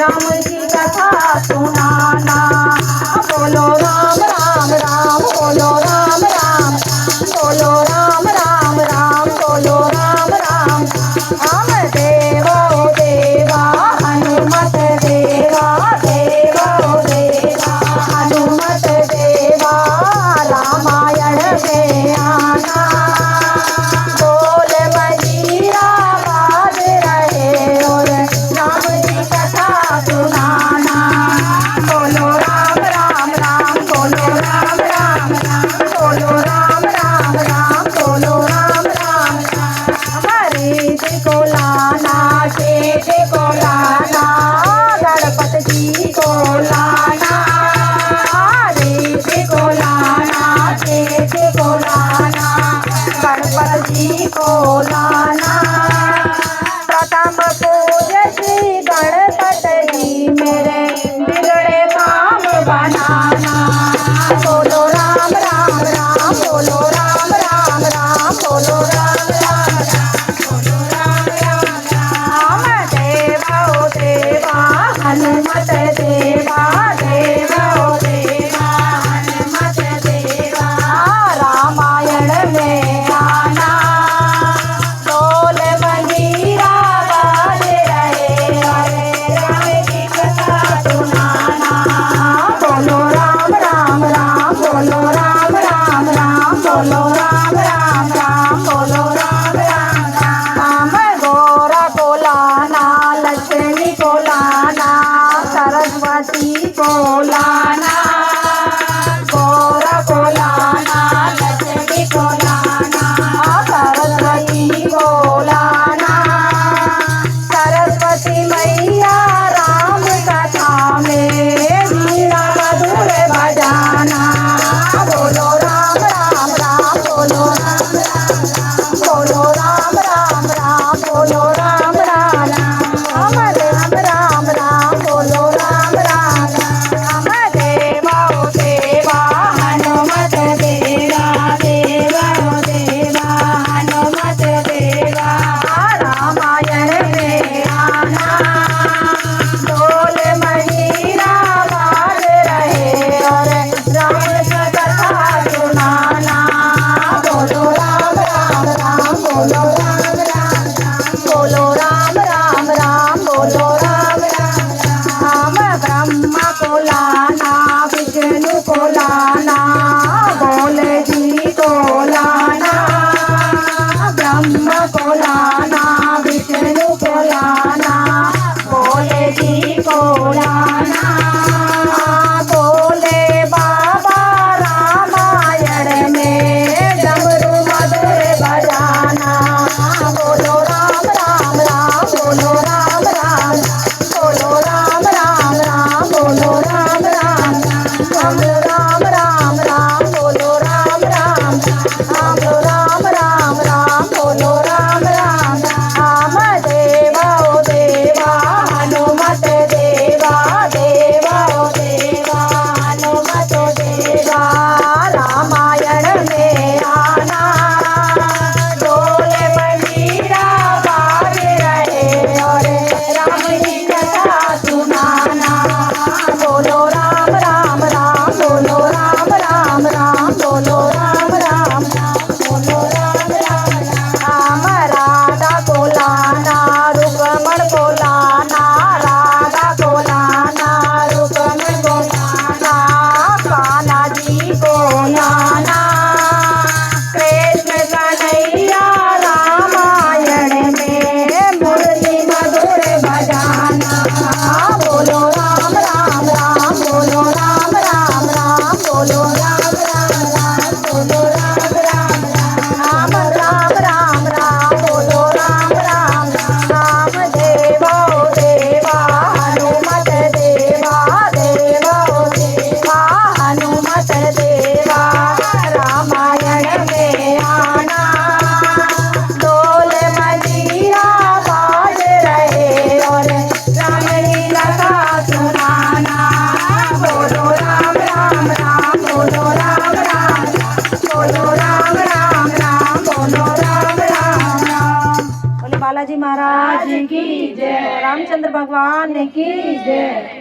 राम की कथा सुनाना। बोलो राम राम राम, बोलो राम राम, बोलो राम राम राम, बोलो राम राम। राम देवो देवा हनुमत देवा, देवो देवा हनुमत देवा, रामायण में आना। बोल मजीरा बाज रहे और राम की कथा सुनाना। बोलो राम राम राम, बोलो राम राम राम, बोलो राम राम राम, बोलो राम राम। हमारे को लाना, शेष को लाना, गणपत जी को लाना। हमारे को लाना, शेष को लाना, गणपत जी को लाना। प्रथम पूज्य श्री गणपत जी, मेरे बिगड़े काम बनाना। बोलो राम राम राम, बोलो राम राम राम, बोलो राम राम राम, बोलो राम राम राम। देवो देवा हनुमत देवा, देवो देवा हनुमत देवा, रामायण में आना। बोल मंजीरा बाज रहे और राम की कथा सुनाना। बोलो राम राम राम, बोलो राम राम राम, बोलो राम राम राम, बोलो राम राम राम। गौरा को लाना, लक्ष्मी को लाना, सरस्वती को लाना। गौरा को लाना, लक्ष्मी को लाना, सरस्वती को लाना। सरस्वती मैया राम कथा में वीणा मधुर बजाना। बोलो राम राम राम, बोलो राम राम राम, बोलो राम राम राम, बोलो राम राम राम। राम राम राम, बोलो राम राम राम। देवो देवा हनुमत देवा, देवो देवा हनुमत देवा, रामायण में आना। बोल मजीरा बाज रहे और राम की कथा सुनाना। बोलो राम राम राम, बोलो राम राम राम, बोलो राम की जय। रामचंद्र भगवान की जय।